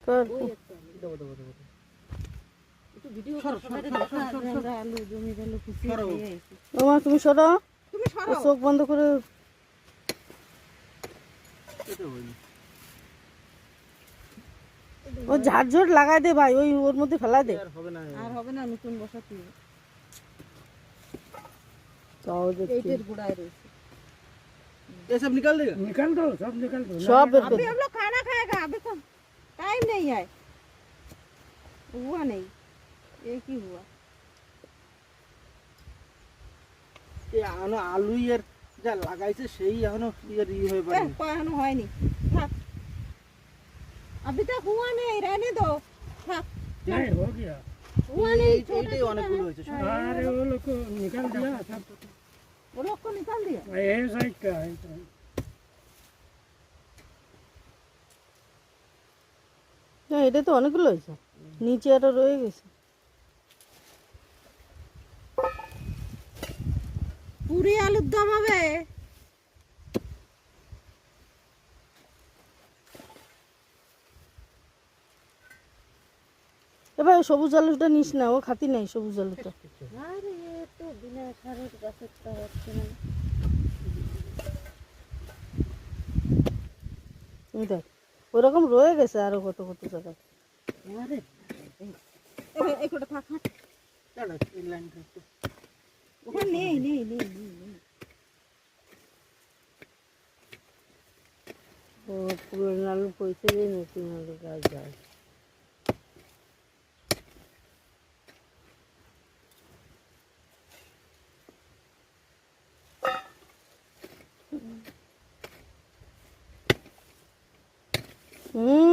কর। ওমা তুমি সরো, চোখ বন্ধ করে। ও ঝাড়ঝোড় লাগাই দে ভাই, ওই ওর মধ্যে ফেলা দে। আর হবে না, নতুন বসাতে হবে। এইটার गुड़ाई रही ये सब निकाल देगा? निकाल दो, सब निकाल दो। সব বের अभी করে हम लोग खाना खाएगा, अभी तो टाइम नहीं है, हुआ नहीं, एक ही हुआ। ये आनो आलू यार যা লাগাইছে সেই এখনো ইয়ার ই হয়ে পারে पानी है नहीं, थाक, अभी तक हुआ नहीं, रहने दो, थाक, नहीं हो गया। हुआ नहीं, এইটাই অনেকগুলো হয়েছে अरे वो लोग को निकाल दिया सब। वो लोग को निकाल दिया। ये साइड का है तो। না, এটা তো অনেকগুলো হয়েছে, নিচে আরো রয়ে গেছে। पूरी आलूর দম হবে। এবার সবুজ আলুটা নিস না, ও খাতি নাই সবুজ আলুটা। আরে এ তো বিনা সারের গাছেরটা হচ্ছে না। এই দেখ ওরকম রয়ে গেছে আরো কত কত জায়গায়। আরে এই কোটা থাক, দাঁড়া এই লাইনটা একটু ওখানে নেই নেই নেই নেই। ও পুরনো আলু পয়সা দিয়ে নতুন আলু গাছ যায়। হুম